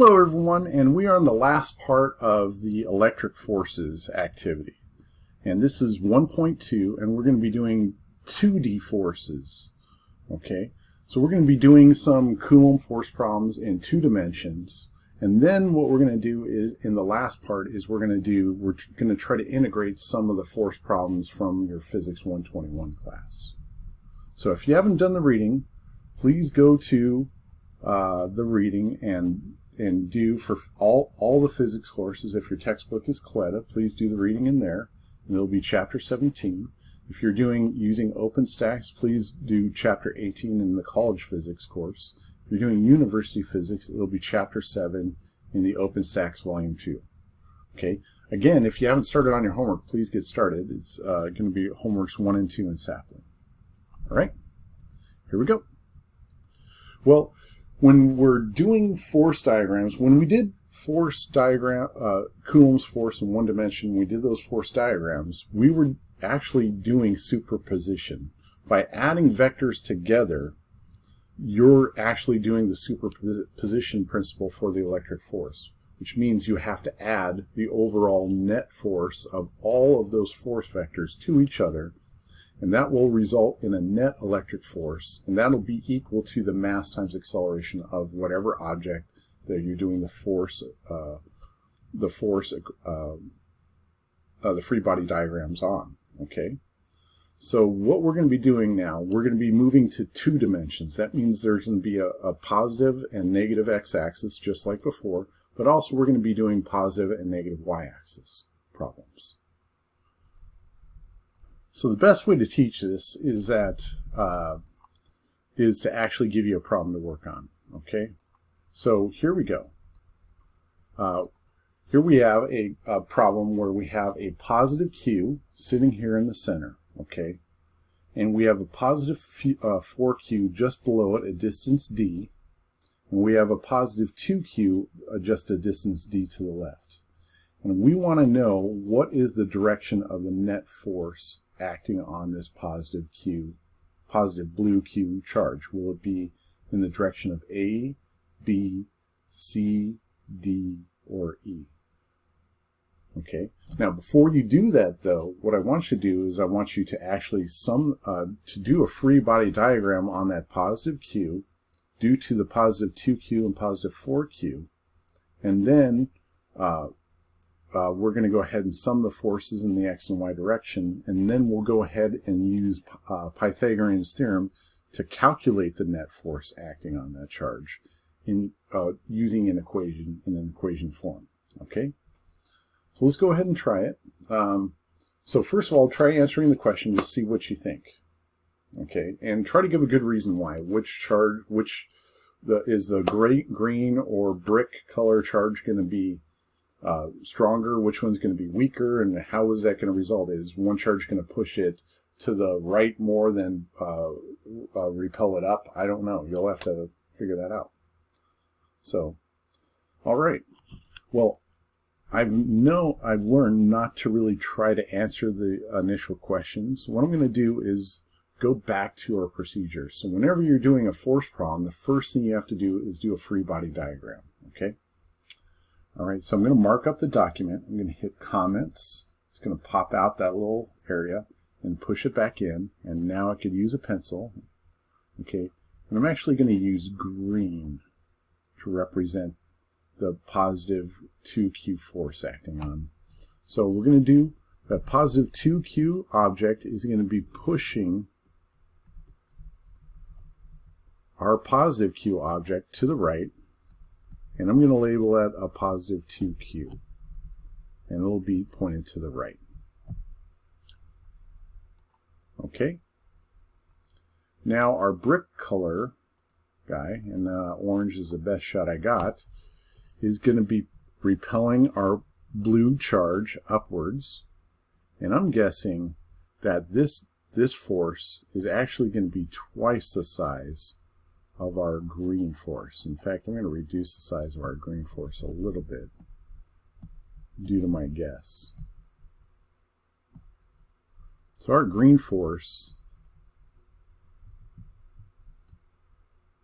Hello everyone, and we are on the last part of the electric forces activity. And this is 1.2, and we're going to be doing 2D forces. Okay, so we're going to be doing some Coulomb force problems in 2 dimensions. And then what we're going to do is, in the last part, is we're going to try to integrate some of the force problems from your Physics 121 class. So if you haven't done the reading, please go to the reading and do for all the physics courses. If your textbook is CLETA, please do the reading in there, and it'll be chapter 17. If you're using OpenStax, please do chapter 18 in the college physics course. If you're doing university physics, it'll be chapter 7 in the OpenStax volume 2. Okay, again, if you haven't started on your homework, please get started. It's going to be homeworks 1 and 2 in Sapling. All right, here we go. Well, when we're doing force diagrams, when we did Coulomb's force in 1 dimension, we did those force diagrams, we were actually doing superposition. By adding vectors together, you're actually doing the superposition principle for the electric force, which means you have to add the overall net force of all of those force vectors to each other, and that will result in a net electric force, and that'll be equal to the mass times acceleration of whatever object that you're doing the free body diagrams on. Okay, so what we're going to be doing now, we're going to be moving to 2 dimensions. That means there's going to be a positive and negative x-axis just like before, but also we're going to be doing positive and negative y-axis problems. So the best way to teach this is to actually give you a problem to work on. Okay, so here we go. Here we have a problem where we have a positive q sitting here in the center. Okay, and we have a positive 4q just below it at distance d, and we have a positive 2q just a distance d to the left. And we want to know what is the direction of the net force acting on this positive blue q charge. Will it be in the direction of A, B, C, D, or E? Okay, now before you do that though, what I want you to do is I want you to actually to do a free body diagram on that positive q due to the positive 2q and positive 4q, and then we're going to go ahead and sum the forces in the x and y direction, and then we'll go ahead and use Pythagorean's theorem to calculate the net force acting on that charge using an equation in an equation form. Okay, so let's go ahead and try it. So first of all, try answering the question to see what you think. Okay, and try to give a good reason why. Is the green or brick color charge going to be stronger? Which one's going to be weaker? And how is that going to result? Is one charge going to push it to the right more than repel it up? I don't know. You'll have to figure that out. So, all right. Well, I've learned not to really try to answer the initial questions. What I'm going to do is go back to our procedure. So whenever you're doing a force problem, the first thing you have to do is do a free body diagram. Okay. All right, so I'm going to mark up the document. I'm going to hit comments. It's going to pop out that little area and push it back in. And now I could use a pencil. Okay, and I'm actually going to use green to represent the positive 2q force acting on. So we're going to do that positive 2q object is going to be pushing our positive q object to the right. And I'm going to label that a positive 2q, and it'll be pointed to the right. Okay. Now our brick color guy, and orange is the best shot I got, is going to be repelling our blue charge upwards, and I'm guessing that this force is actually going to be twice the size of our green force. In fact, I'm going to reduce the size of our green force a little bit due to my guess. So our green force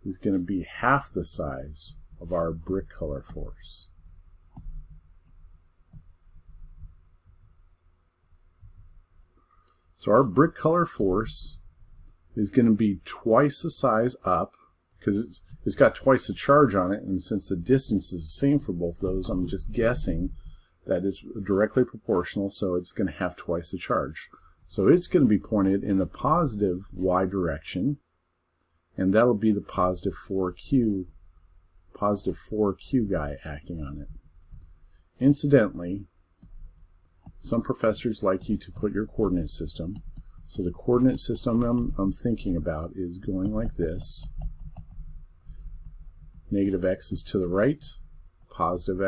is going to be half the size of our brick color force. So our brick color force is going to be twice the size up, because it's got twice the charge on it, and since the distance is the same for both those, I'm just guessing that is directly proportional, so it's going to have twice the charge. So it's going to be pointed in the positive y direction, and that'll be the positive 4q guy acting on it. Incidentally, some professors like you to put your coordinate system. So the coordinate system I'm thinking about is going like this. Negative x is to the right, positive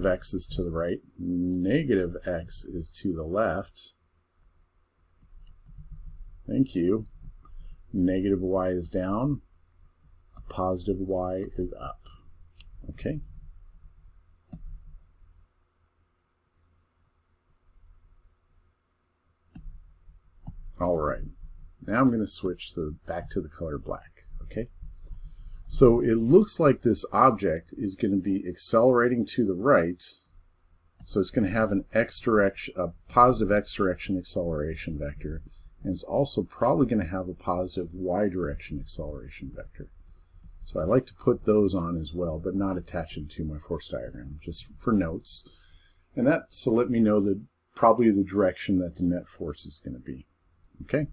x is to the right, negative x is to the left. Thank you. Negative y is down, positive y is up. Okay? All right. Now I'm going to switch back to the color black. Okay? So it looks like this object is going to be accelerating to the right. So it's going to have an a positive x direction acceleration vector, and it's also probably going to have a positive y direction acceleration vector. So I like to put those on as well, but not attach them to my force diagram, just for notes. And that's to let me know probably the direction that the net force is going to be. Okay?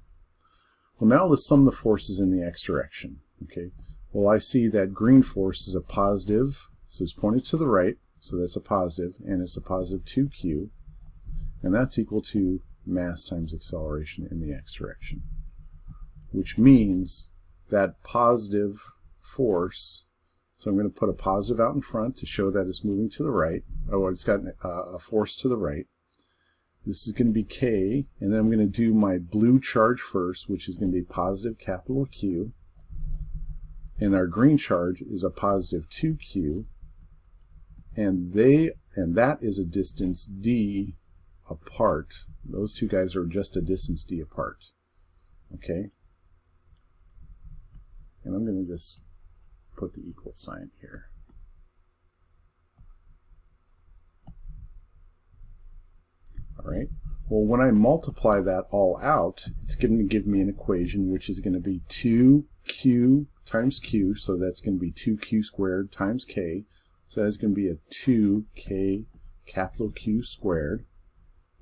Well, now let's sum the forces in the x direction. Okay? Well, I see that green force is a positive, so it's pointed to the right, so that's a positive, and it's a positive 2q, and that's equal to mass times acceleration in the x direction, which means that positive force, so I'm going to put a positive out in front to show that it's moving to the right. Oh, it's got a force to the right. This is going to be K, and then I'm going to do my blue charge first, which is going to be positive capital Q, and our green charge is a positive 2q, and that is a distance d apart. Those two guys are just a distance d apart. Okay? And I'm going to just put the equal sign here. All right. Well, when I multiply that all out, it's going to give me an equation which is going to be 2q times q, so that's going to be 2q squared times k. So that's going to be a 2k capital Q squared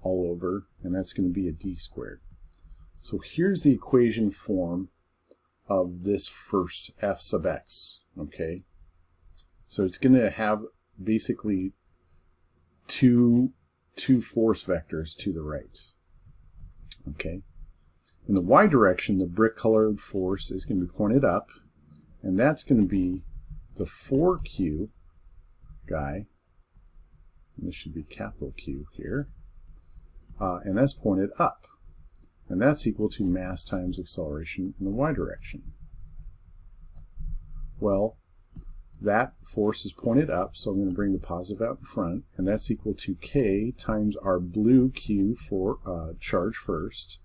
all over, and that's going to be a d squared. So here's the equation form of this first f sub x. Okay, so it's going to have basically two force vectors to the right. Okay, in the y direction, the brick colored force is going to be pointed up, and that's going to be the 4q guy, and this should be capital Q here, and that's pointed up, and that's equal to mass times acceleration in the y direction. Well, that force is pointed up, so I'm going to bring the positive out in front, and that's equal to k times our blue q for charge first,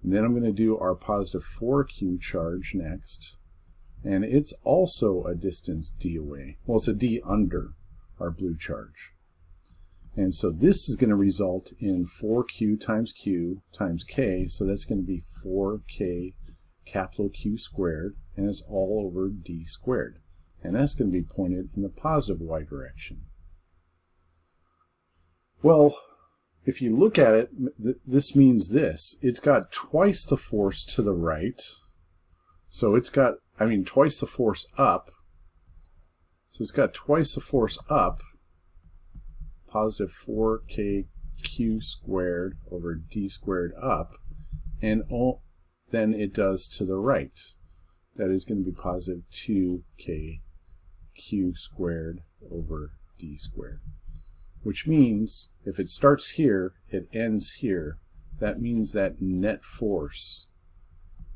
and then I'm going to do our positive 4q charge next, and it's also a distance d away. Well, it's a d under our blue charge. And so this is going to result in 4q times q times k, so that's going to be 4k capital Q squared, and it's all over d squared. And that's going to be pointed in the positive y direction. Well, if you look at it, this means this. It's got twice the force to the right. So it's got, twice the force up. So it's got twice the force up, positive 4k Q squared over d squared up, and then it does to the right. That is going to be positive 2k Q squared over d squared. Which means if it starts here, it ends here. That means that net force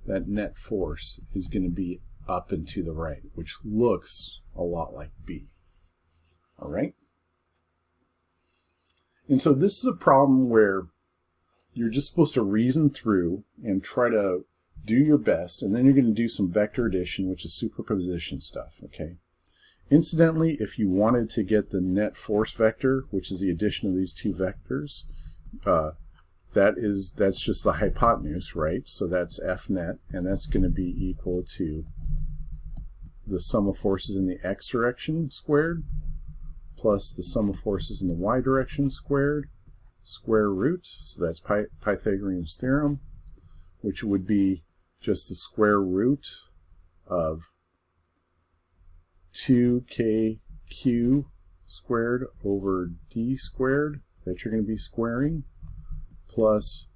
is going to be up and to the right, which looks a lot like B. All right? And so this is a problem where you're just supposed to reason through and try to do your best, and then you're going to do some vector addition, which is superposition stuff, okay? Incidentally, if you wanted to get the net force vector, which is the addition of these two vectors, that's just the hypotenuse, right? So that's F net, and that's going to be equal to the sum of forces in the x direction squared plus the sum of forces in the y direction squared, square root, so that's Pythagorean's theorem, which would be just the square root of 2kq squared over d squared that you're going to be squaring, plus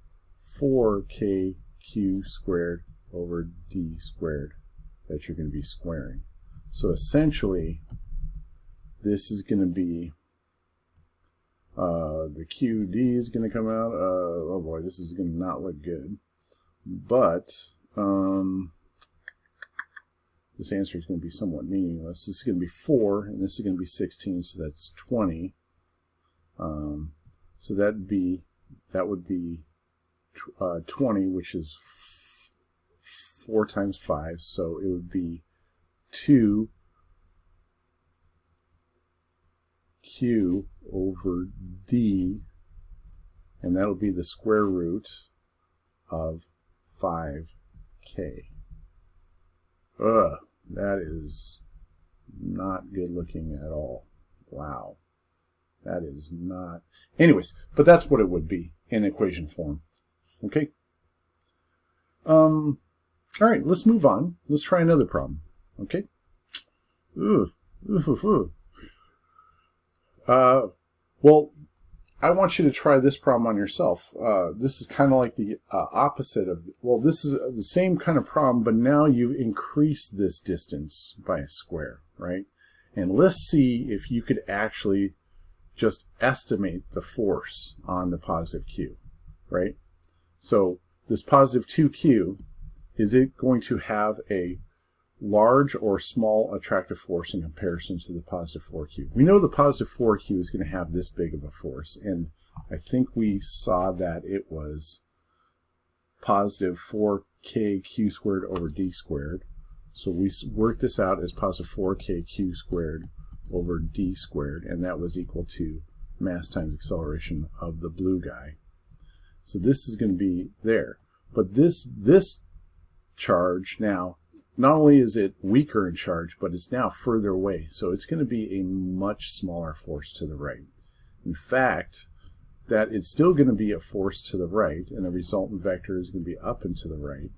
4kq squared over d squared that you're going to be squaring. So essentially, this is going to be, the QD is going to come out, oh boy, this is going to not look good, but this answer is going to be somewhat meaningless. This is going to be 4, and this is going to be 16, so that's 20. So that would be 20, which is 4 times 5, so it would be 2q over d, and that'll be the square root of 5k. Ugh, that is not good looking at all. Wow. That is not... Anyways, but that's what it would be in equation form. Okay? All right, let's move on. Let's try another problem. Okay? Well, I want you to try this problem on yourself. This is kind of like the opposite of... Well, this is the same kind of problem, but now you've increased this distance by a square, right? And let's see if you could actually just estimate the force on the positive q, right? So this positive 2q, is it going to have a large or small attractive force in comparison to the positive 4q? We know the positive 4q is going to have this big of a force, and I think we saw that it was positive 4kq squared over d squared. So we worked this out as positive 4kq squared over d squared, and that was equal to mass times acceleration of the blue guy. So this is going to be there. But this charge now, not only is it weaker in charge, but it's now further away. So it's going to be a much smaller force to the right. In fact, that it's still going to be a force to the right, and the resultant vector is going to be up and to the right.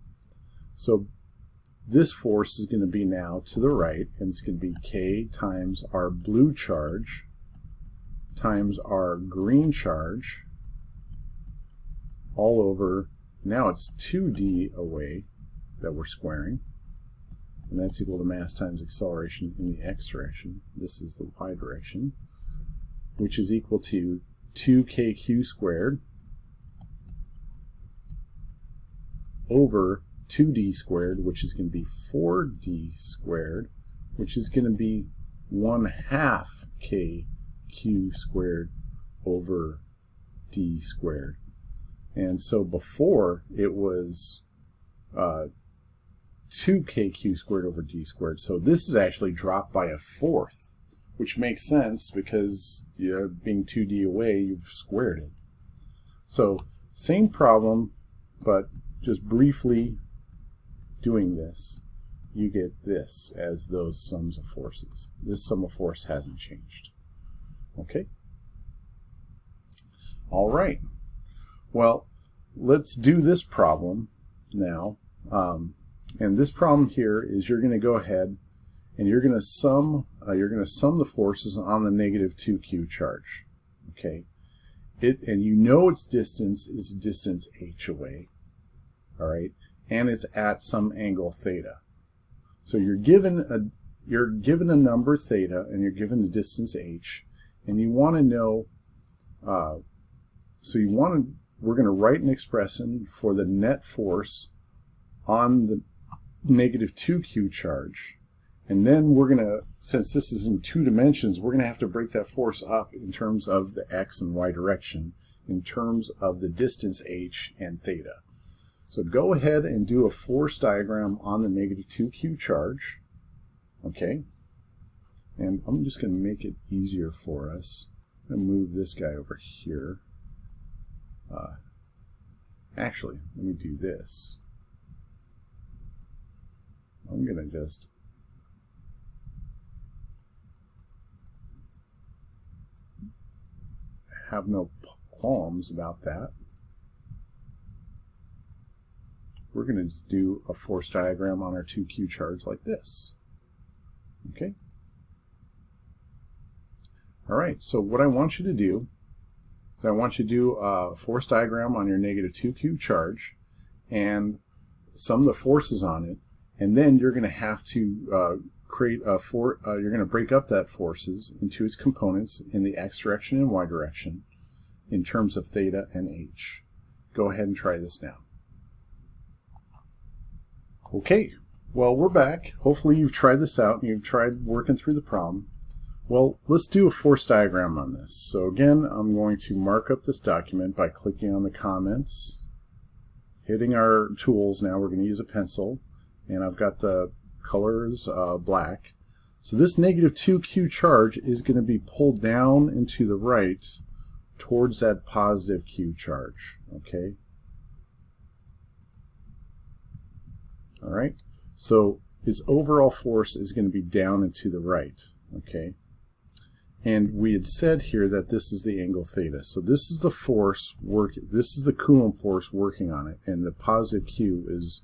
So this force is going to be now to the right, and it's going to be k times our blue charge times our green charge all over, now it's 2d away that we're squaring, and that's equal to mass times acceleration in the x direction. This is the y direction, which is equal to 2kq squared over 2d squared, which is going to be 4d squared, which is going to be 1/2 kq squared over d squared. And so before it was 2kq squared over d squared. So this is actually dropped by 1/4, which makes sense because being 2d away, you've squared it. So same problem, but just briefly doing this, you get this as those sums of forces. This sum of force hasn't changed. Okay? All right. Well, let's do this problem now. And this problem here is you're going to go ahead and you're going to sum the forces on the negative 2q charge. Okay? And you know its distance is distance h away. All right? And it's at some angle theta. So you're given a number theta, and you're given the distance h, and you want to know. We're going to write an expression for the net force on the negative 2q charge, and then we're going to, since this is in 2 dimensions, we're going to have to break that force up in terms of the x and y direction, in terms of the distance h and theta. So go ahead and do a force diagram on the -2q charge. Okay. And I'm just going to make it easier for us. I'm going to move this guy over here. Actually, let me do this. I'm going to just have no qualms about that. We're going to just do a force diagram on our 2q charge like this. Okay. All right, so what I want you to do is I want you to do a force diagram on your -2q charge and sum the forces on it, and then you're going to have to create a you're going to break up that forces into its components in the x direction and y direction in terms of theta and h. Go ahead and try this now. Okay, well, we're back. Hopefully you've tried this out and you've tried working through the problem. Well, let's do a force diagram on this. So again, I'm going to mark up this document by clicking on the comments, hitting our tools. Now we're going to use a pencil, and I've got the colors black. So this -2q charge is going to be pulled down and to the right towards that positive q charge. Okay. All right. So its overall force is going to be down and to the right. Okay. And we had said here that this is the angle theta. So this is the force this is the Coulomb force working on it, and the positive q is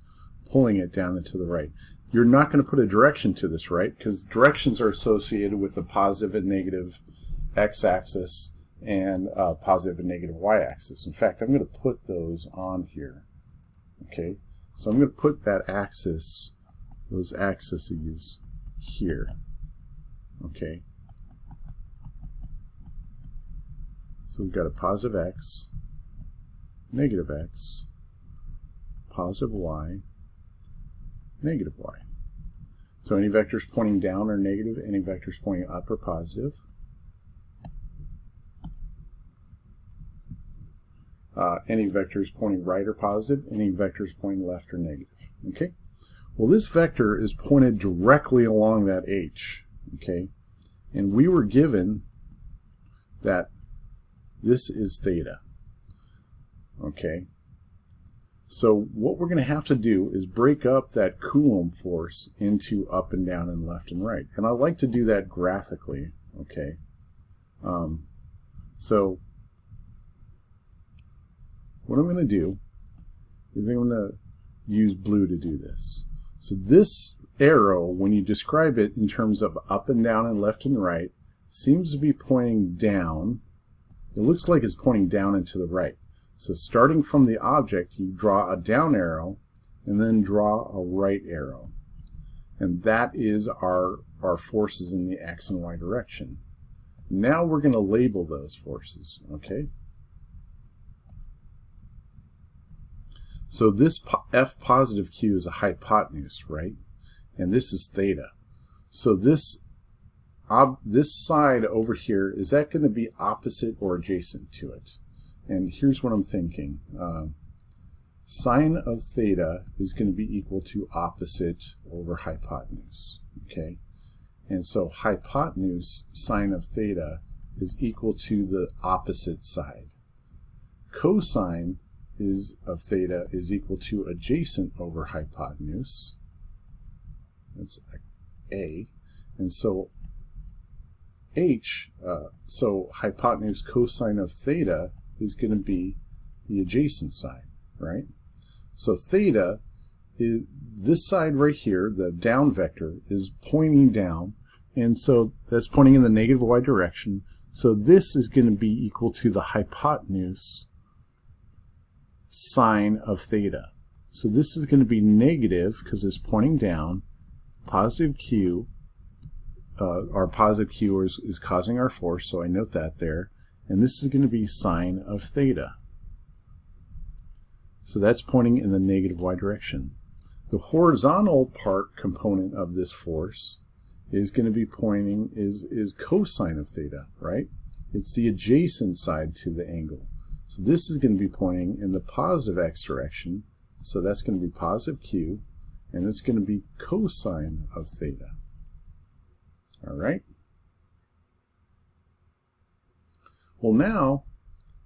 pulling it down and to the right. You're not going to put a direction to this, right? Because directions are associated with the positive and negative x-axis and positive and negative y-axis. In fact, I'm going to put those on here. Okay, so I'm going to put that axis, those axes here. Okay. So we've got a positive x, negative x, positive y, negative y. So any vectors pointing down are negative, any vectors pointing up are positive. Any vectors pointing right are positive, any vectors pointing left are negative. Okay? Well, this vector is pointed directly along that h. Okay? And we were given that this is theta. Okay? So what we're going to have to do is break up that Coulomb force into up and down and left and right. And I like to do that graphically. Okay? So what I'm going to do is I'm going to use blue to do this. So this arrow, when you describe it in terms of up and down and left and right, seems to be pointing down. It looks like it's pointing down and to the right. So starting from the object, you draw a down arrow and then draw a right arrow. And that is our forces in the x and y direction. Now we're going to label those forces. Okay? So this F positive Q is a hypotenuse, right? And this is theta. So this side over here, is that going to be opposite or adjacent to it? And here's what I'm thinking. Sine of theta is going to be equal to opposite over hypotenuse. Okay? And so hypotenuse sine of theta is equal to the opposite side. Cosine of theta is equal to adjacent over hypotenuse. That's A. And so so hypotenuse cosine of theta is going to be the adjacent side, right? So theta is this side right here, the down vector, is pointing down, and so that's pointing in the negative y direction. So this is going to be equal to the hypotenuse sine of theta. So this is going to be negative because it's pointing down. Positive q, our positive q is causing our force, so I note that there. And this is going to be sine of theta. So that's pointing in the negative y direction. The horizontal part component of this force is going to be pointing, is cosine of theta, right? It's the adjacent side to the angle. So this is going to be pointing in the positive x direction, So that's going to be positive q, and it's going to be cosine of theta. All right. Well, now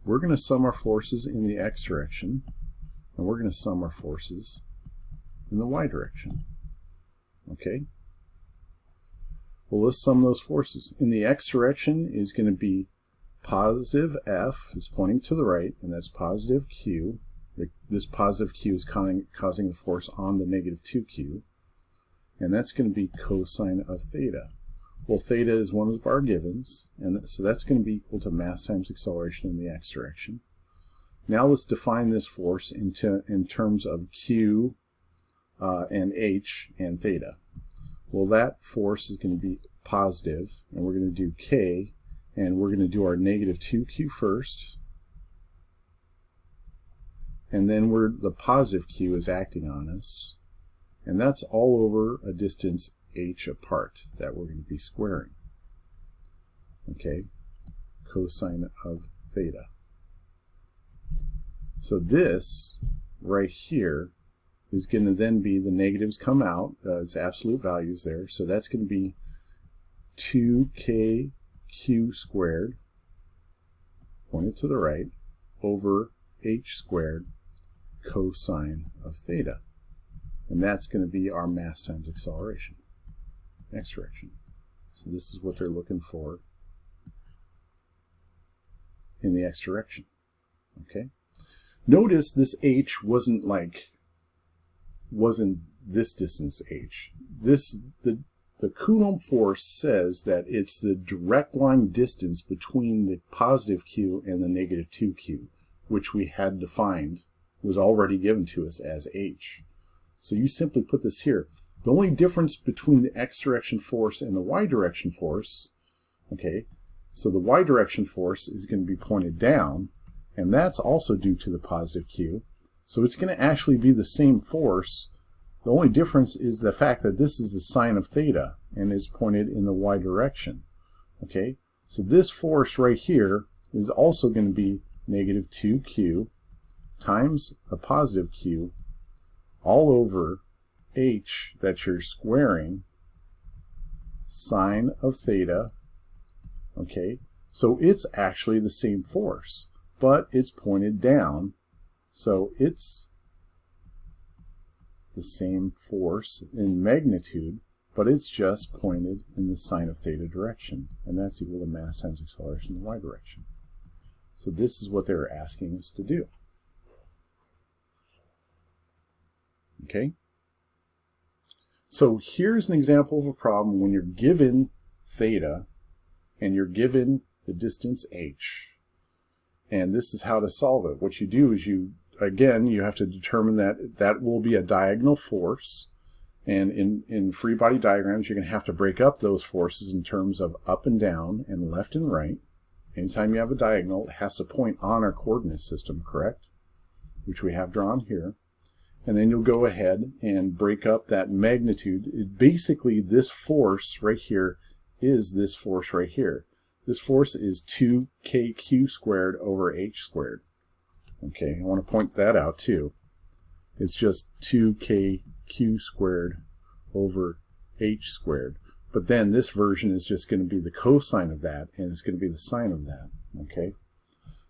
we're going to sum our forces in the x direction, and we're going to sum our forces in the y direction. Okay? Well, let's sum those forces. In the x direction is going to be positive F is pointing to the right, and that's positive Q. This positive Q is causing the force on the negative 2Q, and that's going to be cosine of theta. Well, theta is one of our givens, and so that's going to be equal to mass times acceleration in the x direction. Now let's define this force in terms of Q and H and theta. Well, that force is going to be positive, and we're going to do K, and we're going to do our negative 2Q first, and then the positive Q is acting on us, and that's all over a distance H apart that we're going to be squaring. Okay, cosine of theta. So this right here is going to then be, the negatives come out, it's absolute values there, so that's going to be 2kq squared, pointed to the right, over h squared cosine of theta. And that's going to be our mass times acceleration, x direction. So this is what they're looking for in the x direction. Okay. Notice this h wasn't this distance h. The Coulomb force says that it's the direct line distance between the positive q and the negative 2q, which we had defined, was already given to us as h. So you simply put this here. The only difference between the x direction force and the y direction force, okay, so the y direction force is going to be pointed down, and that's also due to the positive q. So it's going to actually be the same force. The only difference is the fact that this is the sine of theta and is pointed in the y direction. Okay, so this force right here is also going to be negative 2q times a positive q all over h that you're squaring sine of theta. Okay, so it's actually the same force, but it's pointed down, so it's the same force in magnitude, but it's just pointed in the sine of theta direction, and that's equal to mass times acceleration in the y direction. So this is what they're asking us to do. Okay? So here's an example of a problem when you're given theta and you're given the distance h, and this is how to solve it. What you do is you have to determine that will be a diagonal force, and in free body diagrams you're going to have to break up those forces in terms of up and down and left and right. Anytime you have a diagonal, it has to point on our coordinate system, correct? Which we have drawn here. And then you'll go ahead and break up that magnitude. Basically, this force right here is this force right here. This force is 2kq squared over h squared. Okay, I want to point that out too. It's just 2kq squared over h squared. But then this version is just going to be the cosine of that, and it's going to be the sine of that. Okay,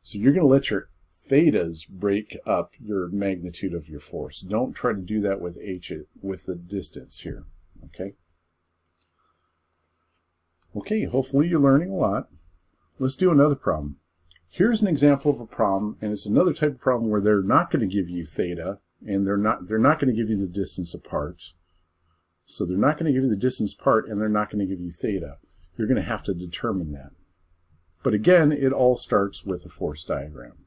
so you're going to let your thetas break up your magnitude of your force. Don't try to do that with h, with the distance here. Okay. Okay, hopefully you're learning a lot. Let's do another problem. Here's an example of a problem, and it's another type of problem where they're not going to give you theta, and they're not going to give you the distance apart. So they're not going to give you the distance apart, and they're not going to give you theta. You're going to have to determine that. But again, it all starts with a force diagram.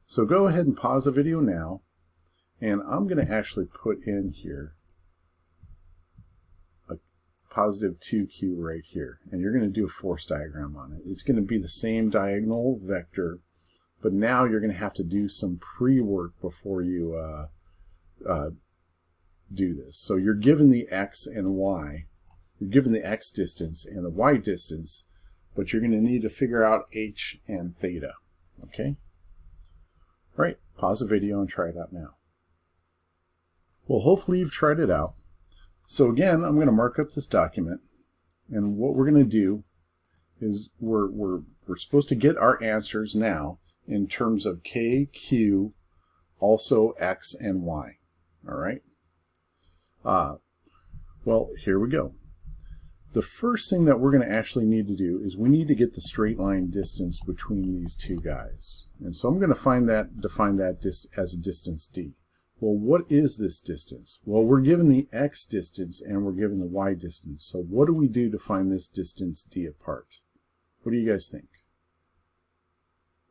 So go ahead and pause the video now, and I'm going to actually put in here a positive 2q right here, and you're going to do a force diagram on it. It's going to be the same diagonal vector, but now you're going to have to do some pre-work before you do this. So you're given the x and y. You're given the x distance and the y distance, but you're going to need to figure out h and theta. Okay? All right, pause the video and try it out now. Well, hopefully you've tried it out. So again, I'm going to mark up this document, and what we're going to do is we're supposed to get our answers now in terms of K, Q, also X and Y. All right. Well, here we go. The first thing that we're going to actually need to do is we need to get the straight line distance between these two guys. And so I'm going to define that as a distance d. Well, what is this distance? Well, we're given the x distance and we're given the y distance. So what do we do to find this distance d apart? What do you guys think?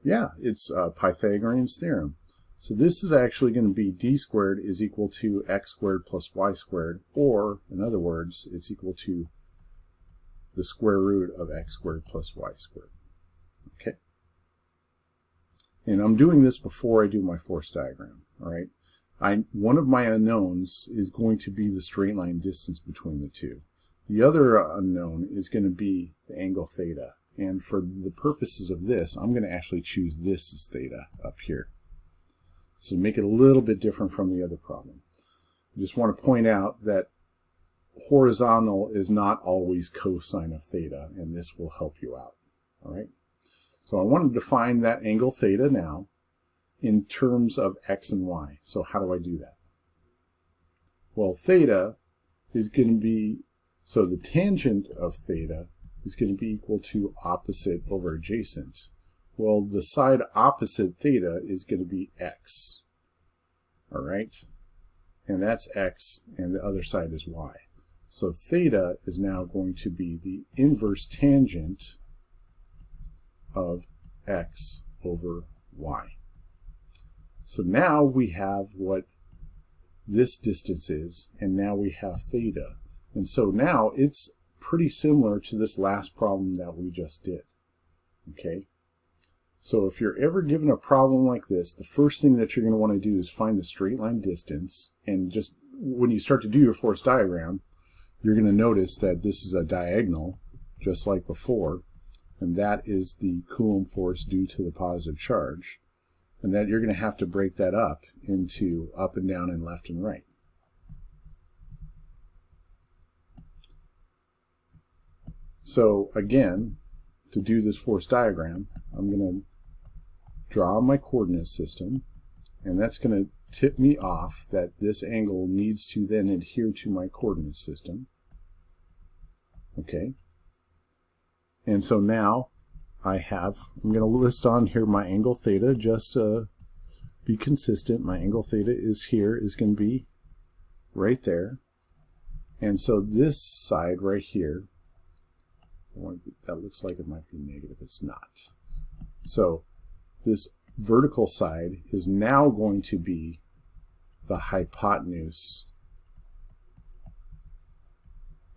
Yeah, it's Pythagorean's theorem. So this is actually going to be d squared is equal to x squared plus y squared, or in other words, it's equal to the square root of x squared plus y squared. Okay? And I'm doing this before I do my force diagram. All right? One of my unknowns is going to be the straight line distance between the two. The other unknown is going to be the angle theta. And for the purposes of this, I'm going to actually choose this as theta up here. So make it a little bit different from the other problem. I just want to point out that horizontal is not always cosine of theta, and this will help you out. All right. So I want to define that angle theta now in terms of x and y. So how do I do that? Well, theta is going to be, so the tangent of theta is going to be equal to opposite over adjacent. Well, the side opposite theta is going to be x. All right? And that's x, and the other side is y. So theta is now going to be the inverse tangent of x over y. So now we have what this distance is, and now we have theta. And so now it's pretty similar to this last problem that we just did. Okay? So if you're ever given a problem like this, the first thing that you're going to want to do is find the straight line distance, and just when you start to do your force diagram, you're going to notice that this is a diagonal, just like before, and that is the Coulomb force due to the positive charge, and that you're going to have to break that up into up and down and left and right. So again, to do this force diagram, I'm going to draw my coordinate system, and that's going to tip me off that this angle needs to then adhere to my coordinate system. Okay, and so now I'm going to list on here my angle theta just to be consistent. My angle theta is going to be right there, and so this side right here, that looks like it might be negative. It's not. So this vertical side is now going to be the hypotenuse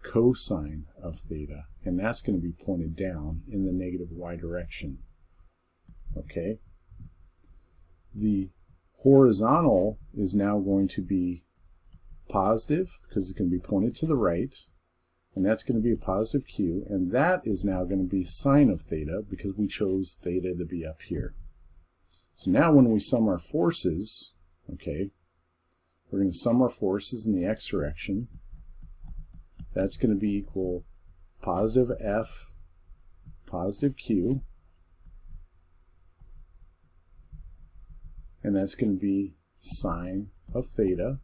cosine of theta, and that's going to be pointed down in the negative y direction. Okay? The horizontal is now going to be positive because it's going to be pointed to the right, and that's going to be a positive q, and that is now going to be sine of theta because we chose theta to be up here. So now when we sum our forces, okay, we're going to sum our forces in the x direction. That's going to be equal positive f, positive q, and that's going to be sine of theta,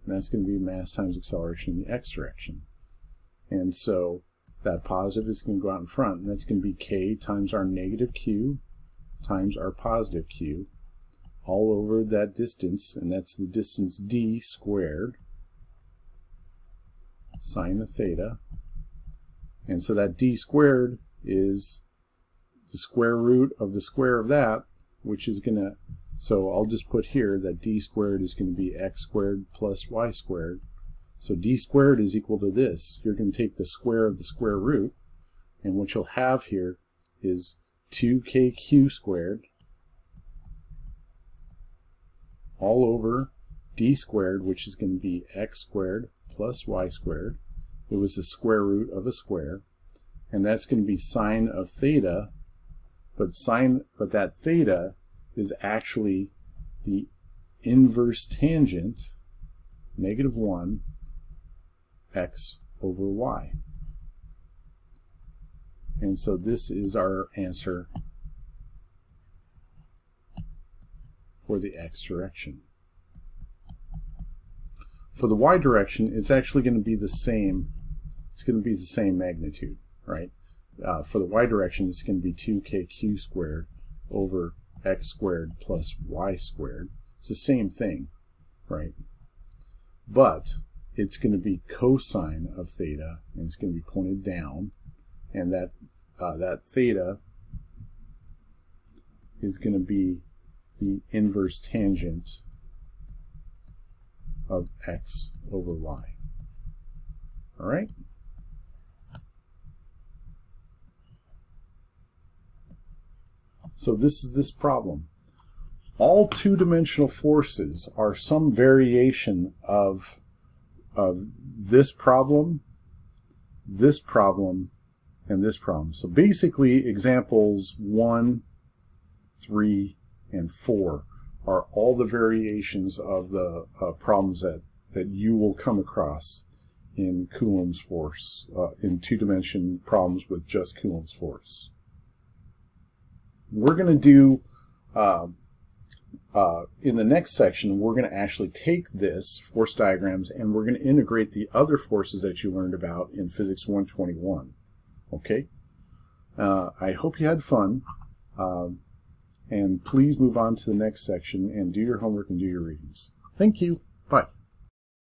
and that's going to be mass times acceleration in the x direction. And so that positive is going to go out in front, and that's going to be k times our negative q times our positive q all over that distance, and that's the distance d squared sine of theta. And so that d squared is the square root of the square of that, which is going to, so I'll just put here that d squared is going to be x squared plus y squared. So d squared is equal to this. You're going to take the square of the square root, and what you'll have here is 2kq squared all over d squared, which is going to be x squared plus y squared. It was the square root of a square, and that's going to be sine of theta, but that theta is actually the inverse tangent negative 1 x over y. And so this is our answer for the x direction. For the y direction, it's actually going to be the same. It's going to be the same magnitude, right? For the y direction, it's going to be 2kq squared over x squared plus y squared. It's the same thing, right? But it's going to be cosine of theta, and it's going to be pointed down, and that theta is going to be the inverse tangent of x over y. All right? So this is this problem. All two-dimensional forces are some variation of this problem, and this problem. So basically, examples 1, 3, and 4 are all the variations of the problems that you will come across in Coulomb's force, in two-dimension problems with just Coulomb's force. We're going to do, in the next section, we're going to actually take this force diagrams and we're going to integrate the other forces that you learned about in Physics 121. Okay? I hope you had fun. And please move on to the next section and do your homework and do your readings. Thank you. Bye.